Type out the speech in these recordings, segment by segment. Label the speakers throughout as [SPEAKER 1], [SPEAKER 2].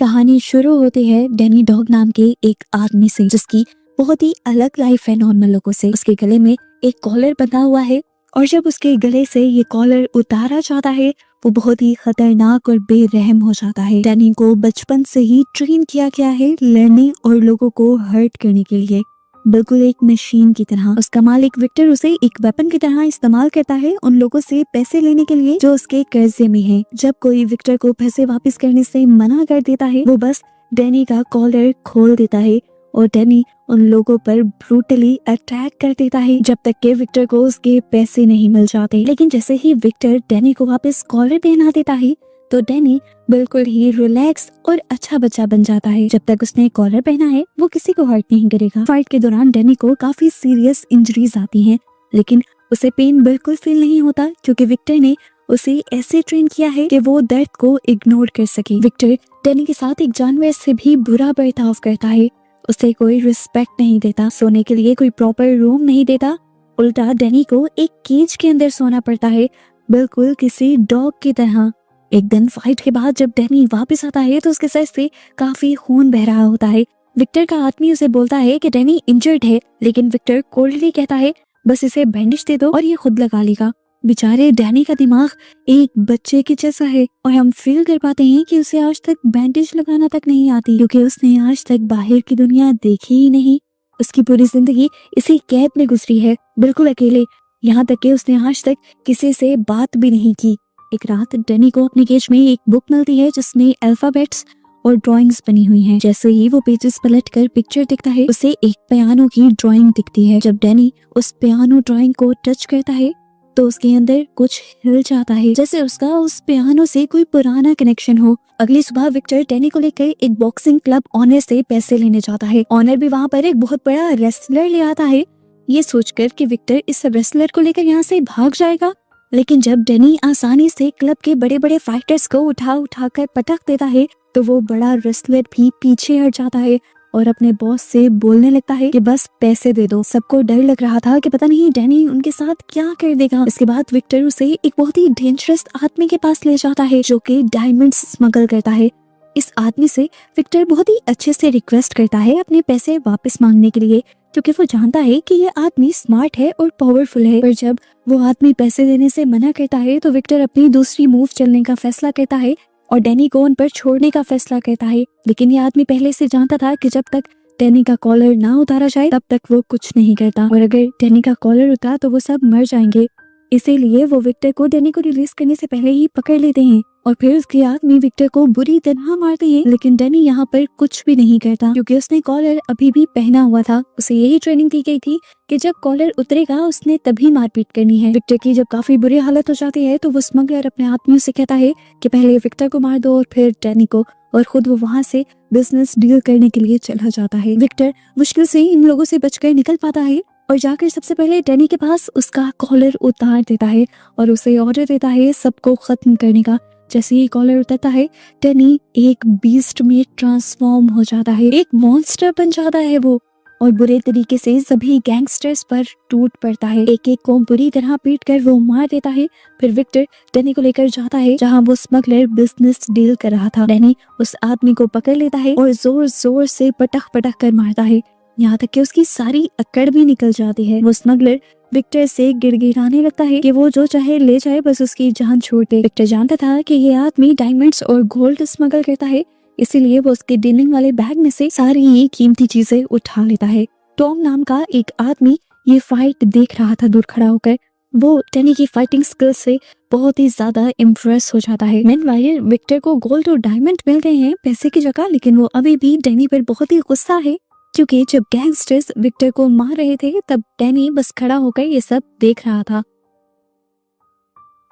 [SPEAKER 1] कहानी शुरू होती है डैनी डॉग नाम के एक आदमी से, जिसकी बहुत ही अलग लाइफ है नॉर्मल लोगों से। उसके गले में एक कॉलर बंधा हुआ है और जब उसके गले से ये कॉलर उतारा जाता है वो बहुत ही खतरनाक और बेरहम हो जाता है। डैनी को बचपन से ही ट्रेन किया गया है लड़ने और लोगों को हर्ट करने के लिए, बिल्कुल एक मशीन की तरह। उसका मालिक विक्टर उसे एक वेपन की तरह इस्तेमाल करता है उन लोगों से पैसे लेने के लिए जो उसके कर्जे में है। जब कोई विक्टर को पैसे वापस करने से मना कर देता है वो बस डैनी का कॉलर खोल देता है और डैनी उन लोगों पर ब्रूटली अटैक कर देता है जब तक कि विक्टर को उसके पैसे नहीं मिल जाते। लेकिन जैसे ही विक्टर डैनी को वापस कॉलर पहना देता है तो डैनी बिल्कुल ही रिलैक्स और अच्छा बच्चा बन जाता है। जब तक उसने कॉलर पहना है वो किसी को हर्ट नहीं करेगा। फाइट के दौरान डैनी को काफी सीरियस इंजरीज आती हैं, लेकिन उसे पेन बिल्कुल फील नहीं होता क्योंकि विक्टर ने उसे ऐसे ट्रेन किया है कि वो दर्द को इग्नोर कर सके। विक्टर डैनी के साथ एक जानवर से भी बुरा बर्ताव करता है, उसे कोई रिस्पेक्ट नहीं देता, सोने के लिए कोई प्रॉपर रूम नहीं देता, उल्टा डैनी को एक केज के अंदर सोना पड़ता है बिल्कुल किसी डॉग की तरह। एक दिन फाइट के बाद जब डैनी वापस आता है तो उसके सर से काफी खून बह रहा होता है। विक्टर का आदमी उसे बोलता है कि डैनी इंजर्ड है, लेकिन विक्टर कोल्डली कहता है बस इसे बैंडेज दे दो और ये खुद लगा लेगा। बेचारे डैनी का दिमाग एक बच्चे के जैसा है और हम फील कर पाते हैं कि उसे आज तक बैंडेज लगाना तक नहीं आती क्योंकि उसने आज तक बाहर की दुनिया देखी ही नहीं। उसकी पूरी जिंदगी इसी कैब में गुजरी है बिल्कुल अकेले, यहाँ तक कि उसने आज तक किसी से बात भी नहीं की। एक रात डैनी को अपने केज में एक बुक मिलती है जिसमें अल्फाबेट्स और ड्राइंग्स बनी हुई हैं। जैसे ही वो पेजेस पलटकर पिक्चर दिखता है उसे एक पियानो की ड्राइंग दिखती है। जब डैनी उस पियानो ड्राइंग को टच करता है तो उसके अंदर कुछ हिल जाता है, जैसे उसका उस पियानो से कोई पुराना कनेक्शन हो। अगली सुबह विक्टर डैनी को लेकर एक बॉक्सिंग क्लब ऑनर से पैसे लेने जाता है। ऑनर भी वहाँ पर एक बहुत बड़ा रेसलर ले आता है, ये सोचकर कि विक्टर इस रेसलर को लेकर यहाँ से भाग जाएगा। लेकिन जब डैनी आसानी से क्लब के बड़े बड़े फाइटर्स को उठा कर पटक देता है तो वो बड़ा रेसलर भी पीछे हट जाता है और अपने बॉस से बोलने लगता है कि बस पैसे दे दो। सबको डर लग रहा था कि पता नहीं डैनी उनके साथ क्या कर देगा। इसके बाद विक्टर उसे एक बहुत ही डेंजरस आदमी के पास ले जाता है जो कि डायमंड्स स्मगल करता है। इस आदमी से विक्टर बहुत ही अच्छे से रिक्वेस्ट करता है अपने पैसे वापस मांगने के लिए क्योंकि वो जानता है कि ये आदमी स्मार्ट है और पावरफुल है। पर जब वो आदमी पैसे देने से मना करता है तो विक्टर अपनी दूसरी मूव चलने का फैसला करता है और डैनी को उन पर छोड़ने का फैसला करता है। लेकिन ये आदमी पहले से जानता था कि जब तक डैनी का कॉलर ना उतारा जाए तब तक वो कुछ नहीं करता और अगर डैनी का कॉलर उतारा तो वो सब मर जाएंगे। इसीलिए वो विक्टर को डैनी को रिलीज करने से पहले ही पकड़ लेते हैं और फिर उसके आदमी विक्टर को बुरी तरह मारते हैं। लेकिन डैनी यहाँ पर कुछ भी नहीं करता क्योंकि उसने कॉलर अभी भी पहना हुआ था। उसे यही ट्रेनिंग दी गई थी कि जब कॉलर उतरेगा उसने तभी मारपीट करनी है। विक्टर की जब काफी बुरी हालत हो जाती है तो वो स्मगलर अपने आदमियों से कहता है कि पहले विक्टर को मार दो और फिर डैनी को, और खुद वो वहाँ से बिजनेस डील करने के लिए चला जाता है। विक्टर मुश्किल से इन लोगों से बचकर निकल पाता है और जाकर सबसे पहले डैनी के पास उसका कॉलर उतार देता है और उसे ऑर्डर देता है सबको खत्म करने का। जैसे ही कॉलर उतरता है डैनी एक बीस्ट में ट्रांसफॉर्म हो जाता है, एक मॉन्स्टर बन जाता है वो और बुरे तरीके से सभी गैंगस्टर्स पर टूट पड़ता है। एक एक को बुरी तरह पीट कर वो मार देता है। फिर विक्टर डैनी को लेकर जाता है जहाँ वो स्मगलर बिजनेस डील कर रहा था। डैनी उस आदमी को पकड़ लेता है और जोर जोर से पटक कर मारता है, यहाँ तक कि उसकी सारी अकड़ भी निकल जाती है। वो स्मगलर विक्टर से गिड़गिड़ाने लगता है कि वो जो चाहे ले जाए बस उसकी जान छोड़ दे। विक्टर जानता था कि ये आदमी डायमंड्स और गोल्ड स्मगल करता है, इसीलिए वो उसके डीलिंग वाले बैग में से सारी ये कीमती चीजें उठा लेता है। टॉम नाम का एक आदमी ये फाइट देख रहा था दूर खड़ा होकर। वो डैनी की फाइटिंग स्किल्स से बहुत ही ज्यादा इम्प्रेस हो जाता है। मेनवाइल विक्टर को गोल्ड और डायमंड मिल गए हैं पैसे की जगह, लेकिन वो अभी भी डैनी पर बहुत ही गुस्सा है क्योंकि जब गैंगस्टर्स विक्टर को मार रहे थे तब डैनी बस खड़ा होकर ये सब देख रहा था।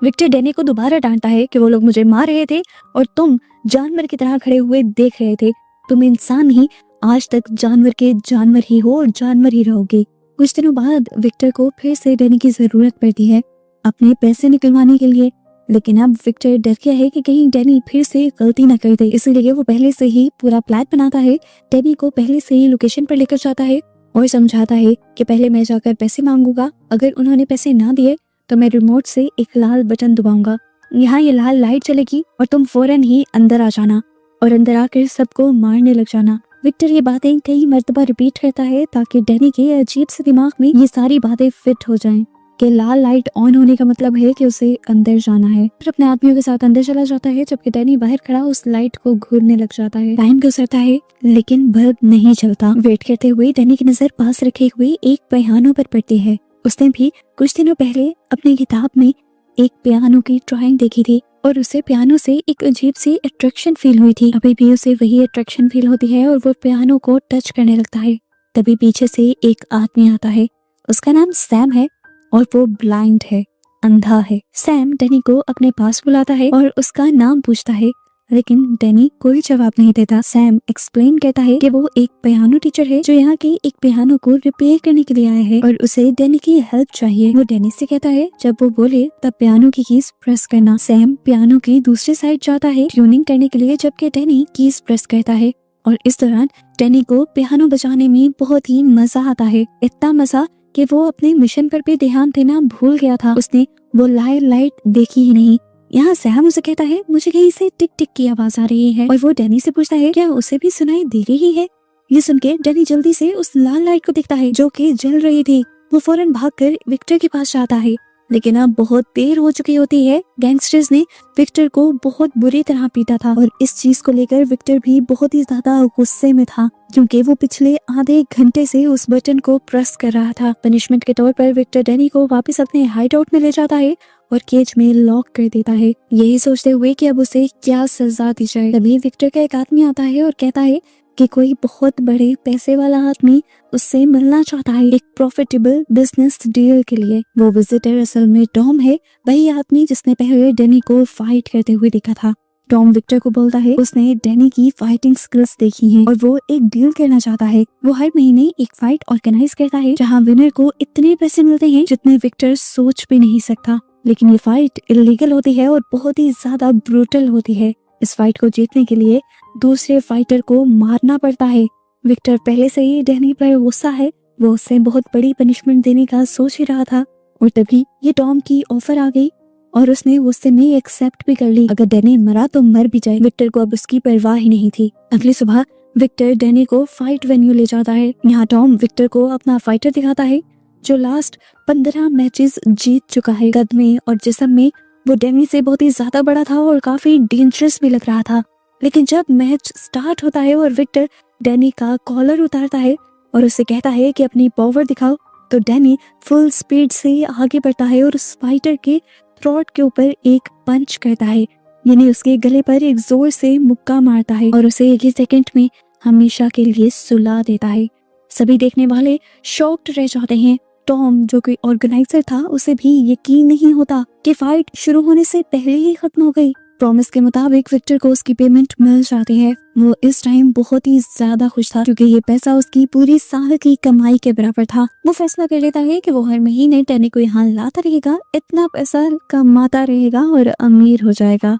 [SPEAKER 1] विक्टर डैनी को दोबारा डांटता है कि वो लोग मुझे मार रहे थे और तुम जानवर की तरह खड़े हुए देख रहे थे। तुम इंसान नहीं, आज तक जानवर के जानवर ही हो और जानवर ही रहोगे। कुछ दिनों बाद विक्टर को फिर से डैनी की जरूरत पड़ती है अपने पैसे निकलवाने के लिए, लेकिन अब विक्टर डर गया है कि कहीं डैनी फिर से गलती न कर दे। इसीलिए वो पहले से ही पूरा प्लान बनाता है। डैनी को पहले से ही लोकेशन पर लेकर जाता है और समझाता है कि पहले मैं जाकर पैसे मांगूंगा, अगर उन्होंने पैसे ना दिए तो मैं रिमोट से एक लाल बटन दबाऊंगा, यहाँ ये लाल लाइट चलेगी और तुम फौरन ही अंदर आ जाना। और अंदर आकर सबको मारने लग जाना। विक्टर ये बातें कई मर्तबा रिपीट करता है ताकि डैनी के अजीब से दिमाग में ये सारी बातें फिट हो जाएं कि लाल लाइट ऑन होने का मतलब है कि उसे अंदर जाना है। फिर अपने आदमियों के साथ अंदर चला जाता है, जबकि डैनी बाहर खड़ा उस लाइट को घूरने लग जाता है। टाइम गुजरता है लेकिन बल्ब नहीं चलता। वेट करते हुए डैनी की नजर पास रखे हुए एक पियानो पर पड़ती है। उसने भी कुछ दिनों पहले अपनी किताब में एक पियानो की ड्राइंग देखी थी और उसे पियानो से एक अजीब सी अट्रैक्शन फील हुई थी। अभी भी उसे वही अट्रैक्शन फील होती है और वो पियानो को टच करने लगता है। तभी पीछे से एक आदमी आता है। उसका नाम सैम है और वो ब्लाइंड है, अंधा है। सैम डैनी को अपने पास बुलाता है और उसका नाम पूछता है, लेकिन डैनी कोई जवाब नहीं देता। सैम एक्सप्लेन कहता है कि वो एक पियानो टीचर है जो यहाँ के एक पियानो को रिपेयर करने के लिए आया है और उसे डैनी की हेल्प चाहिए। वो डैनी से कहता है जब वो बोले तब पियानो की कीज प्रेस करना। सैम पियानो की दूसरी साइड जाता है ट्यूनिंग करने के लिए, जबकि डैनी कीज प्रेस करता है और इस दौरान डैनी को पियानो बजाने में बहुत ही मजा आता है। इतना मजा कि वो अपने मिशन पर भी ध्यान देना भूल गया था। उसने वो लाइट देखी ही नहीं। यहाँ सैम उसे कहता है मुझे कहीं से टिक टिक की आवाज आ रही है और वो डैनी से पूछता है क्या उसे भी सुनाई दे रही है। ये सुन के डैनी जल्दी से उस लाल लाइट को देखता है जो कि जल रही थी। वो फौरन भागकर विक्टर के पास जाता है, लेकिन अब बहुत देर हो चुकी होती है। गैंगस्टर्स ने विक्टर को बहुत बुरी तरह पीटा था और इस चीज को लेकर विक्टर भी बहुत ही ज्यादा गुस्से में था, क्योंकि वो पिछले आधे घंटे से उस बटन को प्रेस कर रहा था। पनिशमेंट के तौर पर विक्टर डैनी को वापस अपने हाइड आउट में ले जाता है और केज में लॉक कर देता है, यही सोचते हुए कि अब उसे क्या सजा दी जाए। तभी विक्टर का एक आदमी आता है और कहता है कि कोई बहुत बड़े पैसे वाला आदमी उससे मिलना चाहता है एक प्रॉफिटेबल बिजनेस डील के लिए। वो विजिटर असल में टॉम है, वही आदमी जिसने पहले डैनी को फाइट करते हुए देखा था। टॉम विक्टर को बोलता है उसने डैनी की फाइटिंग स्किल्स देखी हैं और वो एक डील करना चाहता है। वो हर महीने एक फाइट ऑर्गेनाइज करता है जहां विनर को इतने पैसे मिलते हैं जितने विक्टर सोच भी नहीं सकता। लेकिन ये फाइट इलीगल होती है और बहुत ही ज्यादा ब्रूटल होती है। इस फाइट को जीतने के लिए दूसरे फाइटर को मारना पड़ता है। विक्टर पहले से ही डैनी पर गुस्सा है, वो उससे बहुत बड़ी पनिशमेंट देने का सोच ही रहा था और तभी ये टॉम की ऑफर आ गई और उसने गुस्से में एक्सेप्ट भी कर ली। अगर डैनी मरा तो मर भी जाए, विक्टर को अब उसकी परवाह ही नहीं थी। अगली सुबह विक्टर डैनी को फाइट वेन्यू ले जाता है। यहाँ टॉम विक्टर को अपना फाइटर दिखाता है जो लास्ट 15 मैचेस जीत चुका है। कद में और जिस्म में वो डैनी से बहुत ही ज्यादा बड़ा था और काफी डेंजरस भी लग रहा था। लेकिन जब मैच स्टार्ट होता है और विक्टर डैनी का कॉलर उतारता है और उसे कहता है कि अपनी पावर दिखाओ, तो डैनी फुल स्पीड से आगे बढ़ता है और उस फाइटर के थ्रोट के ऊपर एक पंच करता है, यानी उसके गले पर एक जोर से मुक्का मारता है और उसे एक ही सेकंड में हमेशा के लिए सुला देता है। सभी देखने वाले शॉक्ड रह जाते हैं। टॉम जो कि ऑर्गेनाइजर था उसे भी यकीन नहीं होता कि फाइट शुरू होने से पहले ही खत्म हो गई। प्रॉमिस के मुताबिक विक्टर को उसकी पेमेंट मिल जाती है। वो इस टाइम बहुत ही ज्यादा खुश था क्योंकि ये पैसा उसकी पूरी साल की कमाई के बराबर था। वो फैसला कर लेता है कि वो हर महीने डैनी को यहाँ लाता रहेगा, इतना पैसा कमाता रहेगा और अमीर हो जाएगा।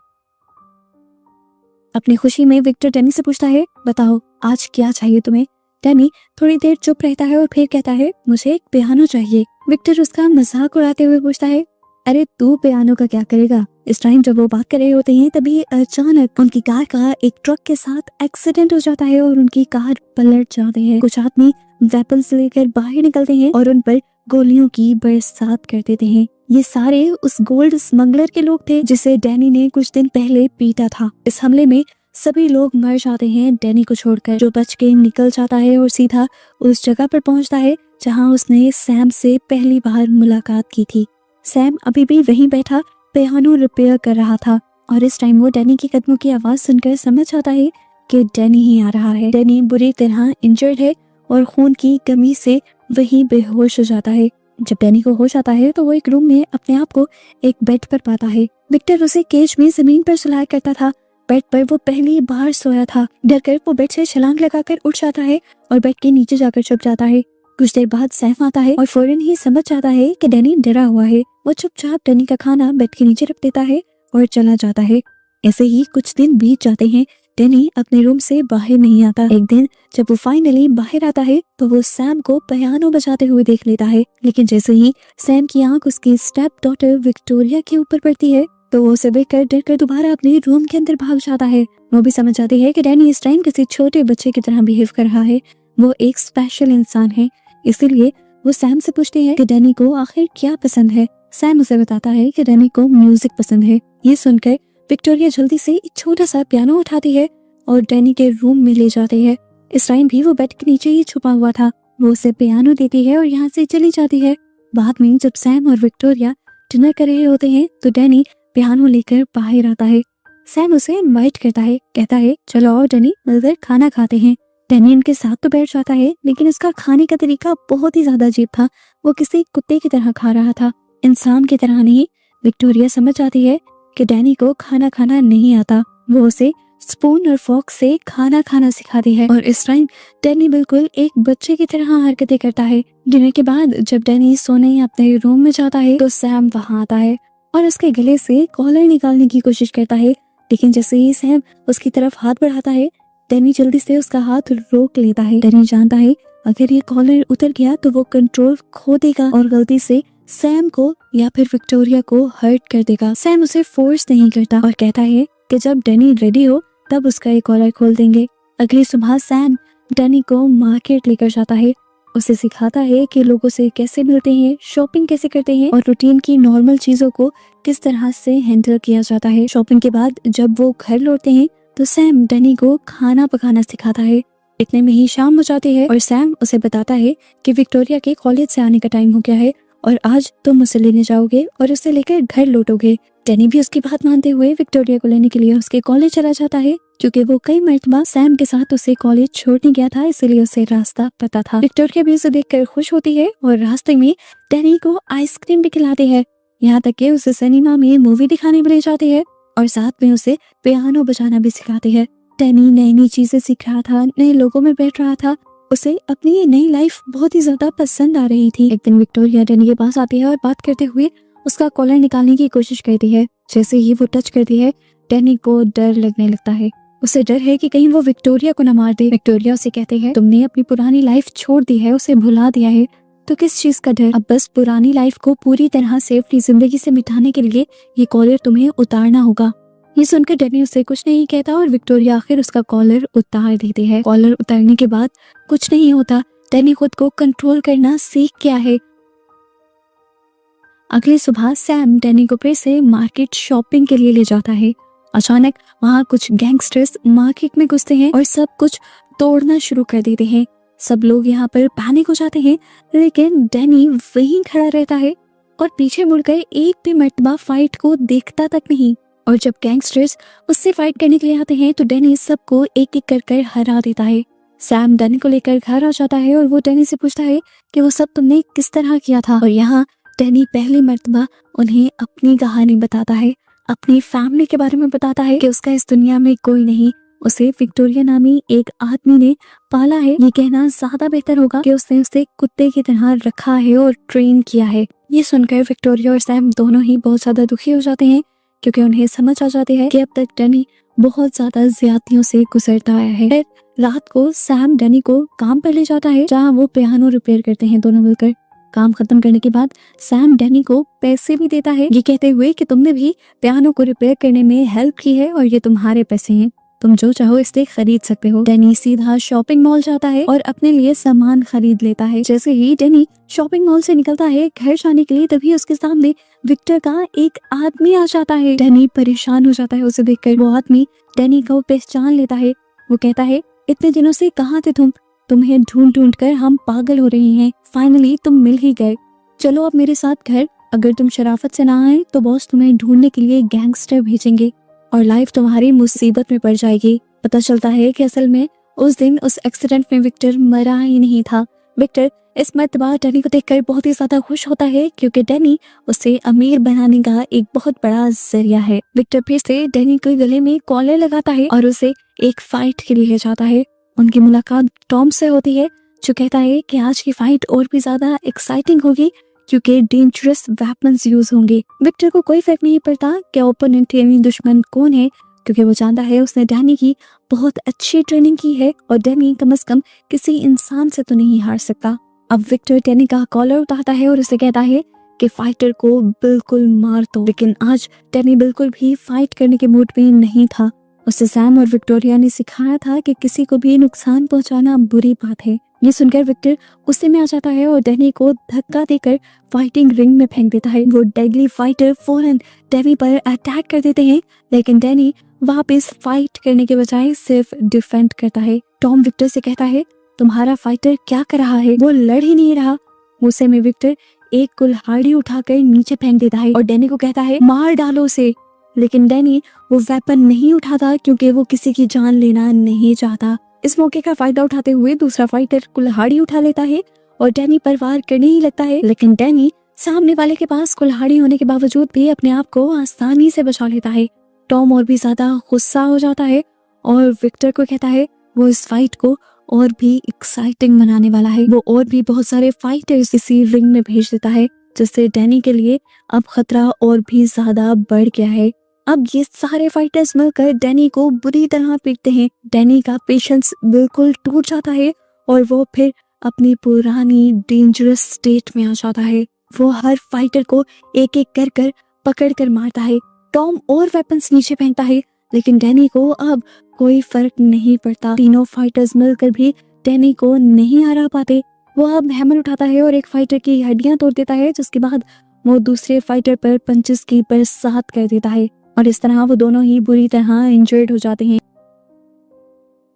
[SPEAKER 1] अपनी खुशी में विक्टर डैनी से पूछता है बताओ आज क्या चाहिए तुम्हें। डैनी थोड़ी देर चुप रहता है और फिर कहता है मुझे एक पियानो चाहिए। विक्टर उसका मजाक उड़ाते हुए पूछता है अरे तू पियानो का क्या करेगा। इस टाइम जब वो बात कर रहे होते हैं तभी अचानक उनकी कार का एक ट्रक के साथ एक्सीडेंट हो जाता है और उनकी कार पलट जाती है। कुछ आदमी वेपन्स लेकर बाहर निकलते हैं और उन पर गोलियों की बरसात कर देते हैं। ये सारे उस गोल्ड स्मगलर के लोग थे जिसे डैनी ने कुछ दिन पहले पीटा था। इस हमले में सभी लोग मर जाते हैं डैनी को छोड़कर, जो बच के निकल जाता है और सीधा उस जगह पर पहुंचता है जहां उसने सैम से पहली बार मुलाकात की थी। सैम अभी भी वहीं बैठा पियानो रिपेयर कर रहा था और इस टाइम वो डैनी के कदमों की आवाज सुनकर समझ आता है कि डैनी ही आ रहा है। डैनी बुरी तरह इंजर्ड है और खून की कमी से वहीं बेहोश हो जाता है। जब डैनी को होश आता है तो वो एक रूम में अपने आप को एक बेड पर पाता है। विक्टर उसे केज में जमीन पर सुलाया करता था। बेड पर वो पहली बार सोया था। डरकर वो बेड से छलांग लगाकर उठ जाता है और बेड के नीचे जाकर छुप जाता है। कुछ देर बाद सैफ आता है और फौरन ही समझ जाता है कि डैनी डरा हुआ है। वो चुपचाप डैनी का खाना बेड के नीचे रख देता है और चला जाता है। ऐसे ही कुछ दिन बीत जाते हैं। डैनी अपने रूम से बाहर नहीं आता। एक दिन जब वो फाइनली बाहर आता है तो वो सैम को पियानो बजाते हुए देख लेता है, लेकिन जैसे ही सैम की आंख उसकी स्टेप डॉटर विक्टोरिया के ऊपर पड़ती है तो वो उसे देखकर डर कर दोबारा अपने रूम के अंदर भाग जाता है। वो भी समझ जाती है कि डैनी इस टाइम किसी छोटे बच्चे की तरह बिहेव कर रहा है, वो एक स्पेशल इंसान है। इसीलिए वो सैम से पूछती है कि डैनी को आखिर क्या पसंद है। सैम उसे बताता है कि डैनी को म्यूजिक पसंद है। ये सुनकर विक्टोरिया जल्दी से एक छोटा सा पियानो उठाती है और डैनी के रूम में ले जाती है। इस टाइम भी वो बेड के नीचे ही छुपा हुआ था। वो उसे पियानो देती है और यहाँ से चली जाती है। बाद में जब सैम और विक्टोरिया डिनर कर रहे होते हैं तो डैनी पियानो लेकर बाहर आता है। सैम उसे इनवाइट करता है, कहता है चलो आओ डैनी, मिलकर खाना खाते हैं। डैनी उनके साथ तो बैठ जाता है, लेकिन उसका खाने का तरीका बहुत ही ज्यादा अजीब था। वो किसी कुत्ते की तरह खा रहा था, इंसान की तरह नहीं। विक्टोरिया समझ जाती है कि डैनी को खाना खाना नहीं आता। वो उसे स्पून और फॉर्क से खाना खाना सिखाती है और इस टाइम डैनी बिल्कुल एक बच्चे की तरह हरकतें करता है। डिनर के बाद जब डैनी सोने अपने रूम में जाता है तो सैम वहां आता है और उसके गले से कॉलर निकालने की कोशिश करता है, लेकिन जैसे ही सैम उसकी तरफ हाथ बढ़ाता है डैनी जल्दी से उसका हाथ रोक लेता है। डैनी जानता है अगर ये कॉलर उतर गया तो वो कंट्रोल खो देगा और गलती से सैम को या फिर विक्टोरिया को हर्ट कर देगा। सैम उसे फोर्स नहीं करता और कहता है कि जब डैनी रेडी हो तब उसका ये कॉलर खोल देंगे। अगली सुबह सैम डैनी को मार्केट लेकर जाता है, उसे सिखाता है कि लोगों से कैसे मिलते हैं, शॉपिंग कैसे करते हैं और रूटीन की नॉर्मल चीजों को किस तरह से हैंडल किया जाता है। शॉपिंग के बाद जब वो घर लौटते हैं तो सैम डैनी को खाना पकाना सिखाता है। इतने में ही शाम हो जाती है और सैम उसे बताता है कि विक्टोरिया के कॉलेज से आने का टाइम हो गया है और आज तुम उसे लेने जाओगे और उसे लेकर घर लौटोगे। डैनी भी उसकी बात मानते हुए विक्टोरिया को लेने के लिए उसके कॉलेज चला जाता है, क्योंकि वो कई मर्तबा सैम के साथ उसे कॉलेज छोड़ने गया था, इसलिए उसे रास्ता पता था। विक्टोरिया भी उसे देखकर खुश होती है और रास्ते में डैनी को आइसक्रीम भी खिलाती है, यहाँ तक कि उसे सिनेमा में मूवी दिखाने भी ले जाती है और साथ में उसे पियानो बजाना भी सिखाती है। डैनी नई नई चीजें सीख रहा था, नए लोगों में बैठ रहा था, उसे अपनी ये नई लाइफ बहुत ही ज्यादा पसंद आ रही थी। एक दिन विक्टोरिया डैनी के पास आती है और बात करते हुए उसका कॉलर निकालने की कोशिश करती है। जैसे ही वो टच करती है डैनी को डर लगने लगता है। उसे डर है कि कहीं वो विक्टोरिया को न मार दे। विक्टोरिया उसे कहते हैं तुमने अपनी पुरानी लाइफ छोड़ दी है, उसे भुला दिया है, तो किस चीज का डर? अब बस पुरानी लाइफ को पूरी तरह से अपनी जिंदगी से मिटाने के लिए ये कॉलर तुम्हें उतारना होगा। ये सुनकर डैनी उससे कुछ नहीं कहता और विक्टोरिया आखिर उसका कॉलर उतार देती है। कॉलर उतारने के बाद कुछ नहीं होता, डैनी खुद को कंट्रोल करना सीख गया है। अगली सुबह सैम डैनी को फिर से मार्केट शॉपिंग के लिए ले जाता है। अचानक वहाँ कुछ गैंगस्टर्स मार्केट में घुसते हैं और सब कुछ तोड़ना शुरू कर देते हैं। सब लोग यहाँ पर पैनिक हो जाते हैं, लेकिन डैनी वहीं खड़ा रहता है और पीछे मुड़कर एक भी मर्तबा फाइट को देखता तक नहीं। और जब गैंगस्टर्स उससे फाइट करने के लिए आते हैं तो डैनी सबको एक एक कर हरा देता है। सैम डैनी को लेकर घर आ जाता है और वो डैनी से पूछता है कि वो सब तुमने किस तरह किया था। और यहाँ डैनी पहली मर्तबा उन्हें अपनी कहानी बताता है, अपनी फैमिली के बारे में बताता है कि उसका इस दुनिया में कोई नहीं, उसे विक्टोरिया नामी एक आदमी ने पाला है। ये कहना ज्यादा बेहतर होगा कि उसने उसे कुत्ते की तरह रखा है और ट्रेन किया है। ये सुनकर विक्टोरिया और सैम दोनों ही बहुत ज्यादा दुखी हो जाते हैं, क्योंकि उन्हें समझ आ जाती है कि अब तक डैनी बहुत ज्यादा ज्यादतियों से गुजरता आया है। फिर रात को सैम डैनी को काम पर ले जाता है, जहाँ वो पियानो रिपेयर करते हैं दोनों मिलकर। काम खत्म करने के बाद सैम डैनी को पैसे भी देता है, ये कहते हुए कि तुमने भी पियानो को रिपेयर करने में हेल्प की है और ये तुम्हारे पैसे हैं, तुम जो चाहो इससे खरीद सकते हो। डैनी सीधा शॉपिंग मॉल जाता है और अपने लिए सामान खरीद लेता है। जैसे ही डैनी शॉपिंग मॉल से निकलता है घर जाने के लिए, तभी उसके सामने विक्टर का एक आदमी आ जाता है। डैनी परेशान हो जाता है उसे देखकर। वो आदमी डैनी को पहचान लेता है। वो कहता है इतने दिनों से कहाँ थे तुम? तुम्हें ढूंढ ढूंढ कर हम पागल हो रहे हैं, फाइनली तुम मिल ही गए। चलो अब मेरे साथ घर, अगर तुम शराफत से ना आए तो बॉस तुम्हें ढूंढने के लिए गैंगस्टर भेजेंगे और लाइफ तुम्हारी मुसीबत में पड़ जाएगी। पता चलता है कि असल में उस दिन उस एक्सीडेंट में विक्टर मरा ही नहीं था। विक्टर इस मर्तबा डैनी को देखकर बहुत ही ज्यादा खुश होता है, क्योंकि डैनी उसे अमीर बनाने का एक बहुत बड़ा जरिया है। विक्टर फिर से डैनी के गले में कॉलर लगाता है और उसे एक फाइट के लिए ले जाता है। उनकी मुलाकात टॉम से होती है, जो कहता है कि आज की फाइट और भी ज्यादा एक्साइटिंग होगी क्योंकि डेंजरस वेपन्स यूज होंगे। विक्टर को कोई फर्क नहीं पड़ता कि ओपोनेंट यानी दुश्मन कौन है, क्योंकि वो जानता है उसने डैनी की बहुत अच्छी ट्रेनिंग की है और डैनी कम से कम किसी इंसान से तो नहीं हार सकता। अब विक्टर डैनी का कॉलर उठाता है और उसे कहता है कि फाइटर को बिल्कुल मार दो, लेकिन आज डैनी बिल्कुल भी फाइट करने के मूड में नहीं था। उसे सैम और विक्टोरिया ने सिखाया था कि किसी को भी नुकसान पहुंचाना बुरी बात है। ये सुनकर विक्टर गुस्से में आ जाता है और डैनी को धक्का देकर फाइटिंग रिंग में फेंक देता है। वो डेडली फाइटर फौरन डैनी पर अटैक कर देते हैं, लेकिन डैनी वापस फाइट करने के बजाय सिर्फ डिफेंड करता है। टॉम विक्टर से कहता है, तुम्हारा फाइटर क्या कर रहा है, वो लड़ ही नहीं रहा। गुस्से में विक्टर एक कुल्हाड़ी उठाकर नीचे फेंक देता है और डैनी को कहता है, मार डालो उसे। लेकिन डैनी वो वेपन नहीं उठाता क्योंकि वो किसी की जान लेना नहीं चाहता। इस मौके का फायदा उठाते हुए दूसरा फाइटर कुल्हाड़ी उठा लेता है और डैनी पर वार करने ही लगता है, लेकिन डैनी सामने वाले के पास कुल्हाड़ी होने के बावजूद भी अपने आप को आसानी से बचा लेता है। टॉम और भी ज्यादा गुस्सा हो जाता है और विक्टर को कहता है वो इस फाइट को और भी एक्साइटिंग बनाने वाला है। वो और भी बहुत सारे फाइटर्स इसी रिंग में भेज देता है, जिससे डैनी के लिए अब खतरा और भी ज्यादा बढ़ गया है। अब ये सारे फाइटर्स मिलकर डैनी को बुरी तरह पीटते हैं। डैनी का पेशेंस बिल्कुल टूट जाता है और वो फिर अपनी पुरानी डेंजरस स्टेट में आ जाता है। वो हर फाइटर को एक एक कर कर पकड़ कर मारता है। टॉम और वेपन्स नीचे फेंकता है, लेकिन डैनी को अब कोई फर्क नहीं पड़ता। तीनों फाइटर्स मिलकर भी डैनी को नहीं हरा पाते। वो अब हैमर उठाता है और एक फाइटर की हड्डियां तोड़ देता है, जिसके बाद वो दूसरे फाइटर पर पंचेस की बरसात कर देता है और इस तरह वो दोनों ही बुरी तरह इंजर्ड हो जाते हैं।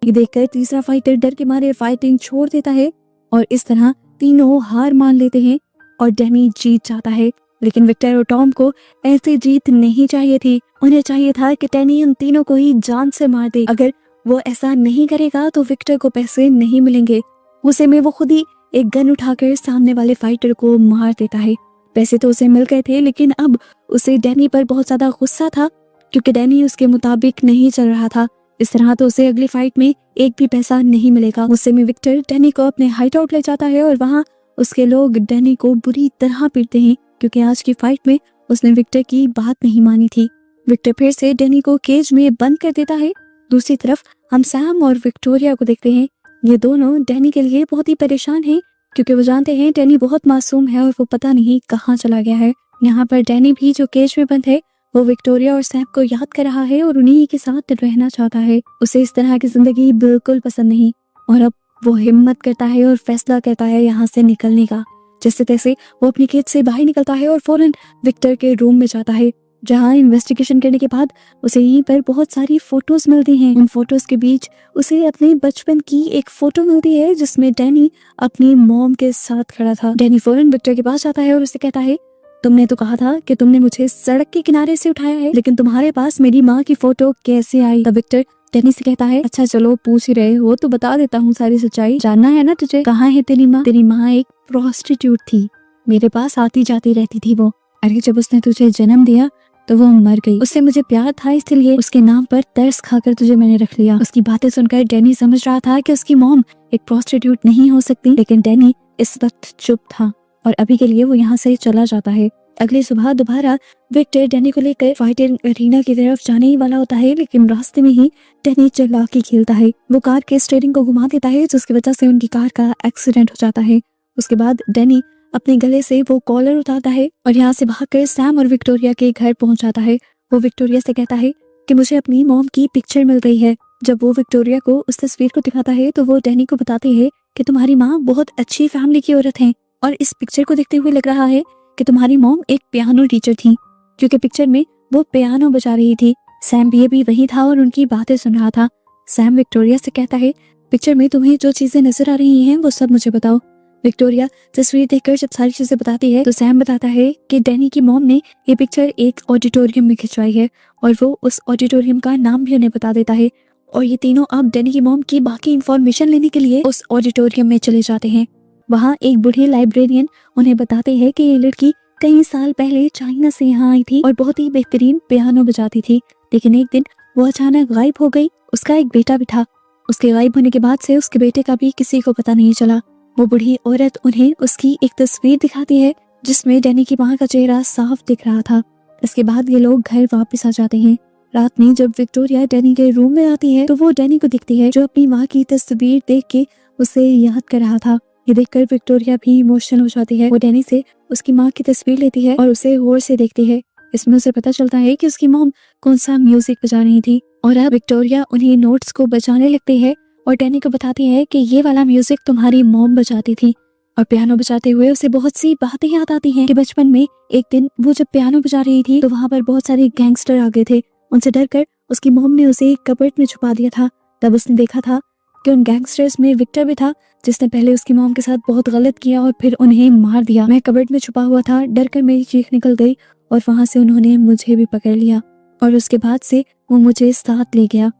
[SPEAKER 1] ये देखकर तीसरा फाइटर डर के मारे फाइटिंग छोड़ देता है और इस तरह तीनों हार मान लेते हैं और डैनी जीत जाता है। लेकिन विक्टर और टॉम को ऐसी जीत नहीं चाहिए थी। उन्हें चाहिए था कि डैनी उन तीनों को ही जान से मार दे। अगर वो ऐसा नहीं करेगा तो विक्टर को पैसे नहीं मिलेंगे। गुस्से में वो खुद ही एक गन उठाकर सामने वाले फाइटर को मार देता है। पैसे तो उसे मिल गए थे, लेकिन अब उसे डैनी पर बहुत ज्यादा गुस्सा था क्योंकि डैनी उसके मुताबिक नहीं चल रहा था। इस तरह तो उसे अगली फाइट में एक भी पैसा नहीं मिलेगा। गुस्से में विक्टर डैनी को अपने हाइट आउट ले जाता है और वहाँ उसके लोग डैनी को बुरी तरह पीटते हैं क्योंकि आज की फाइट में उसने विक्टर की बात नहीं मानी थी। विक्टर फिर से डैनी को केज में बंद कर देता है। दूसरी तरफ हम सैम और विक्टोरिया को देखते हैं। ये दोनों डैनी के लिए बहुत ही परेशान हैं क्योंकि वो जानते हैं डैनी बहुत मासूम है और वो पता नहीं कहाँ चला गया है। यहाँ पर डैनी भी जो केज में बंद है वो विक्टोरिया और सैम को याद कर रहा है और उन्हीं के साथ रहना चाहता है। उसे इस तरह की जिंदगी बिल्कुल पसंद नहीं और अब वो हिम्मत करता है और फैसला करता है यहाँ से निकलने का। जैसे तैसे वो अपनी केज से बाहर निकलता है और फौरन विक्टर के रूम में जाता है, जहाँ इन्वेस्टिगेशन करने के बाद उसे यहीं पर बहुत सारी फोटोज मिलती हैं। उन फोटोज के बीच उसे अपने बचपन की एक फोटो मिलती है जिसमें डैनी अपनी मॉम के साथ खड़ा था। डैनी फौरन विक्टर के पास जाता है और उसे कहता है, तुमने तो कहा था कि तुमने मुझे सड़क के किनारे से उठाया है, लेकिन तुम्हारे पास मेरी माँ की फोटो कैसे आई? तब विक्टर डैनी से कहता है, अच्छा चलो पूछ ही रहे हो तो बता देता हूँ सारी सच्चाई। जानना है ना तुझे, कहाँ है तेरी माँ? तेरी माँ एक प्रोस्टिट्यूट थी, मेरे पास आती जाती रहती थी वो। अरे जब उसने तुझे जन्म दिया तो वो मर गई। उससे मुझे प्यार था, इसलिए उसके नाम पर तरस खाकर तुझे मैंने रख लिया। उसकी बातें सुनकर डैनी समझ रहा था कि उसकी मॉम एक प्रोस्टिट्यूट नहीं हो सकती, लेकिन डैनी इस वक्त चुप था और अभी के लिए वो यहाँ से चला जाता है। अगली सुबह दोबारा विक्टर डैनी को लेकर फाइटिंग अरीना की तरफ जाने ही वाला होता है, लेकिन रास्ते में ही डैनी चालाकी खेलता है। वो कार के स्टीयरिंग को घुमा देता है, जिसकी वजह से उनकी कार का एक्सीडेंट हो जाता है। उसके बाद डैनी अपने गले से वो कॉलर उतारता है और यहाँ से भागकर सैम और विक्टोरिया के घर पहुंच जाता है। वो विक्टोरिया से कहता है कि मुझे अपनी मॉम की पिक्चर मिल गई है। जब वो विक्टोरिया को उस तस्वीर को दिखाता है तो वो डैनी को बताती है कि तुम्हारी माँ बहुत अच्छी फैमिली की औरत है और इस पिक्चर को देखते हुए लग रहा है कि तुम्हारी मॉम एक पियानो टीचर थी, क्योंकि पिक्चर में वो पियानो बजा रही थी। सैम भी वही था और उनकी बातें सुन रहा था। सैम विक्टोरिया से कहता है, पिक्चर में तुम्हें जो चीजें नजर आ रही हैं वो सब मुझे बताओ। विक्टोरिया तस्वीर देखकर जब सारी चीजें बताती है तो सैम बताता है कि डैनी की मॉम ने ये पिक्चर एक ऑडिटोरियम में खिंचवाई है और वो उस ऑडिटोरियम का नाम भी उन्हें बता देता है और ये तीनों अब डैनी की मॉम की बाकी इंफॉर्मेशन लेने के लिए उस ऑडिटोरियम में चले जाते हैं। वहाँ एक बूढ़ी लाइब्रेरियन उन्हें बताते हैं कि ये लड़की कई साल पहले चाइना से यहाँ आई थी और बहुत ही बेहतरीन पियानो बजाती थी, लेकिन एक दिन वो अचानक गायब हो गई। उसका एक बेटा भी था। उसके गायब होने के बाद से उसके बेटे का भी किसी को पता नहीं चला। वो बूढ़ी औरत उन्हें उसकी एक तस्वीर दिखाती है जिसमें डैनी की माँ का चेहरा साफ दिख रहा था। इसके बाद ये लोग घर वापस आ जाते हैं। रात में जब विक्टोरिया डैनी के रूम में आती है तो वो डैनी को दिखती है जो अपनी माँ की तस्वीर देख के उसे याद कर रहा था। ये देखकर विक्टोरिया भी इमोशनल हो जाती है। वो डैनी से उसकी माँ की तस्वीर लेती है और उसे गौर से देखती है। इसमें उसे पता चलता है कि उसकी मॉम कौन सा म्यूजिक बजा रही थी और अब विक्टोरिया उन्हीं नोट्स को बजाने लगती है और डैनी को बताती है कि ये वाला म्यूजिक तुम्हारी मॉम बजाती थी। और पियानो बजाते हुए उसे बहुत सी बातें याद आती हैं कि बचपन में एक दिन वो जब पियानो बजा रही थी तो वहां पर बहुत सारे गैंगस्टर आ गए थे। उनसे डरकर उसकी मॉम ने उसे एक कबर्ड में छुपा दिया था। तब उसने देखा था कि उन गैंगस्टर्स में विक्टर भी था, जिसने पहले उसकी मॉम के साथ बहुत गलत किया और फिर उन्हें मार दिया। मैं कबर्ड में छुपा हुआ था, डर कर मेरी चीख निकल गई और वहां से उन्होंने मुझे भी पकड़ लिया और उसके बाद से वो मुझे साथ ले गया।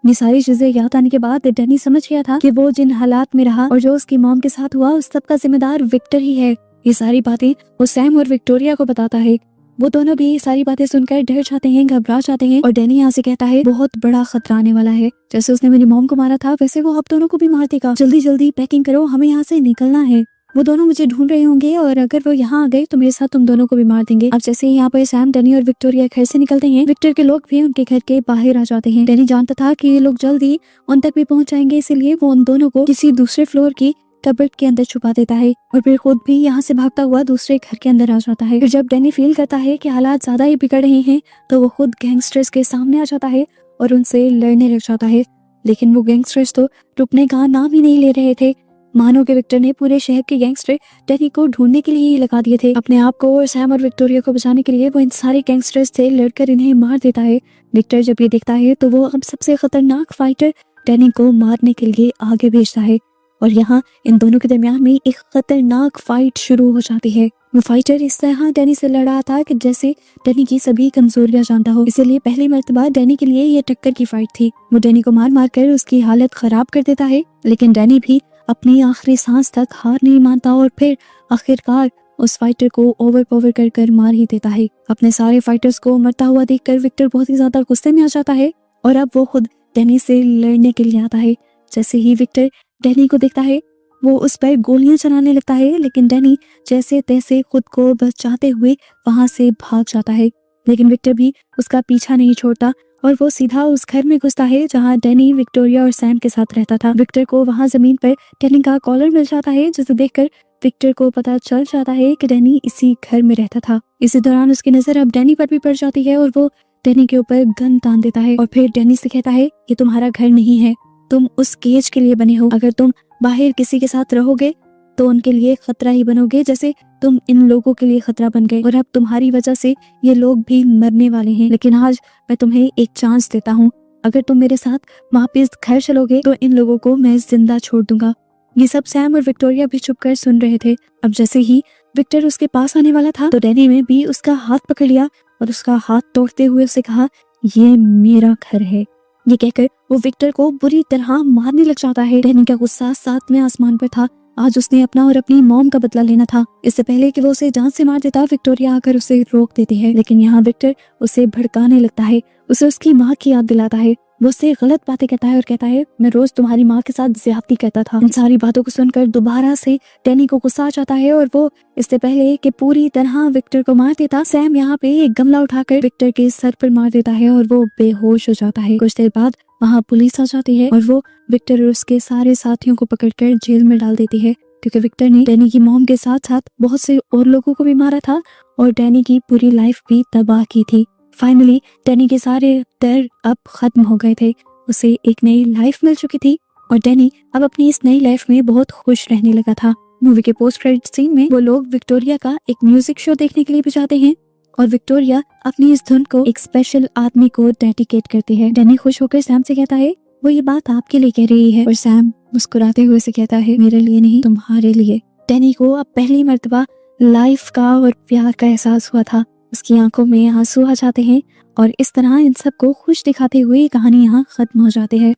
[SPEAKER 1] ये सारी चीजें याद आने के बाद डैनी समझ गया था कि वो जिन हालात में रहा और जो उसकी मॉम के साथ हुआ उस सब का जिम्मेदार विक्टर ही है। ये सारी बातें वो सैम और विक्टोरिया को बताता है। वो दोनों भी ये सारी बातें सुनकर डर जाते हैं, घबरा जाते हैं और डैनी यहाँ से कहता है बहुत बड़ा खतरा आने वाला है। जैसे उसने मेरी मॉम को मारा था वैसे वो आप दोनों को भी मार देगा। जल्दी जल्दी पैकिंग करो, हमें यहाँ से निकलना है। वो दोनों मुझे ढूंढ रहे होंगे और अगर वो यहाँ आ गए तो मेरे साथ तुम दोनों को भी मार देंगे। अब जैसे ही यहाँ पर सैम, डैनी और विक्टोरिया घर से निकलते हैं, विक्टर के लोग भी उनके घर के बाहर आ जाते हैं। डैनी जानता था कि ये लोग जल्दी उन तक भी पहुंच जाएंगे, इसलिए वो उन दोनों को किसी दूसरे फ्लोर की कबर्ड के अंदर छुपा देता है और फिर खुद भी यहाँ से भागता हुआ दूसरे घर के अंदर आ जाता है। फिर जब डैनी फील करता है कि हालात ज्यादा ही बिगड़ रहे हैं तो वो खुद गैंगस्टर्स के सामने आ जाता है और उनसे लड़ने लग जाता है। लेकिन वो गैंगस्टर्स तो रुकने का नाम ही नहीं ले रहे थे। मानो के विक्टर ने पूरे शहर के गैंगस्टर डैनी को ढूंढने के लिए ही लगा दिए थे। अपने आप को और सैम और विक्टोरिया को बचाने के लिए वो इन सारे गैंगस्टर्स से लड़कर इन्हें मार देता है। विक्टर जब ये देखता है तो वो अब सबसे खतरनाक फाइटर डैनी को मारने के लिए आगे भेजता है और यहाँ इन दोनों के दरमियान में एक खतरनाक फाइट शुरू हो जाती है। वो फाइटर इस तरह डैनी से लड़ा था कि जैसे डैनी की सभी कमजोरियां जानता हो, इसीलिए पहली मर्तबा डैनी के लिए ये टक्कर की फाइट थी। वो डैनी को मार मार कर उसकी हालत खराब कर देता है, लेकिन डैनी भी अपनी आखिरी सांस तक हार नहीं मानता और फिर आखिरकार उस फाइटर को ओवर पावर कर कर मार ही देता है। अपने सारे फाइटर्स को मरता हुआ देखकर विक्टर बहुत ही ज्यादा गुस्से में आ जाता है और अब वो खुद डैनी से लड़ने के लिए आता है। जैसे ही विक्टर डैनी को देखता है वो उस पर गोलियां चलाने लगता है, लेकिन डैनी जैसे तैसे खुद को बचाते हुए वहां से भाग जाता है। लेकिन विक्टर भी उसका पीछा नहीं छोड़ता और वो सीधा उस घर में घुसता है जहां डैनी, विक्टोरिया और सैम के साथ रहता था। विक्टर को वहां जमीन पर डैनी का कॉलर मिल जाता है, जिसे देखकर विक्टर को पता चल जाता है कि डैनी इसी घर में रहता था। इसी दौरान उसकी नजर अब डैनी पर भी पड़ जाती है और वो डैनी के ऊपर गन तान देता है और फिर डैनी से कहता है ये तुम्हारा घर नहीं है, तुम उस केज के लिए बने हो। अगर तुम बाहर किसी के साथ रहोगे तो उनके लिए खतरा ही बनोगे, जैसे तुम इन लोगों के लिए खतरा बन गए और अब तुम्हारी वजह से ये लोग भी मरने वाले हैं। लेकिन आज मैं तुम्हें एक चांस देता हूँ, अगर तुम मेरे साथ वापस घर चलोगे तो इन लोगों को मैं जिंदा छोड़ दूंगा। ये सब सैम और विक्टोरिया भी चुपकर सुन रहे थे। अब जैसे ही विक्टर उसके पास आने वाला था तो डैनी ने भी उसका हाथ पकड़ लिया और उसका हाथ तोड़ते हुए उसे कहा ये मेरा घर है। ये कहकर वो विक्टर को बुरी तरह मारने लग जाता है। डैनी का गुस्सा सातवें आसमान पर था। आज उसने अपना और अपनी मॉम का बदला लेना था। इससे पहले कि वो उसे जान से मार देता, विक्टोरिया आकर उसे रोक देती है, लेकिन यहाँ विक्टर उसे भड़काने लगता है, उसे उसकी माँ की याद दिलाता है। वो उससे गलत बातें कहता है और कहता है मैं रोज तुम्हारी माँ के साथ ज्यादती करता था। इन सारी बातों को सुनकर दोबारा से डैनी को गुस्सा आ जाता है और वो इससे पहले कि पूरी तरह विक्टर को मार देता, सैम यहाँ पे एक गमला उठाकर विक्टर के सर पर मार देता है और वो बेहोश हो जाता है। कुछ देर बाद वहाँ पुलिस आ जाती है और वो विक्टर और उसके सारे साथियों को पकड़कर जेल में डाल देती है, क्योंकि विक्टर ने डैनी की मॉम के साथ साथ बहुत से और लोगों को भी मारा था और डैनी की पूरी लाइफ भी तबाह की थी। फाइनली डैनी के सारे डर अब खत्म हो गए थे, उसे एक नई लाइफ मिल चुकी थी और डैनी अब अपनी इस नई लाइफ में बहुत खुश रहने लगा था। मूवी के पोस्ट क्रेडिट सीन में वो लोग विक्टोरिया का एक म्यूजिक शो देखने के लिए भी जाते हैं और विक्टोरिया अपनी इस धुन को एक स्पेशल आदमी को डेडिकेट करती है। डैनी खुश होकर सैम से कहता है वो ये बात आपके लिए कह रही है और सैम मुस्कुराते हुए से कहता है मेरे लिए नहीं, तुम्हारे लिए। डैनी को अब पहली मर्तबा लाइफ का और प्यार का एहसास हुआ था। उसकी आंखों में आंसू आ जाते हैं और इस तरह इन सबको खुश दिखाते हुए कहानी यहाँ खत्म हो जाती है।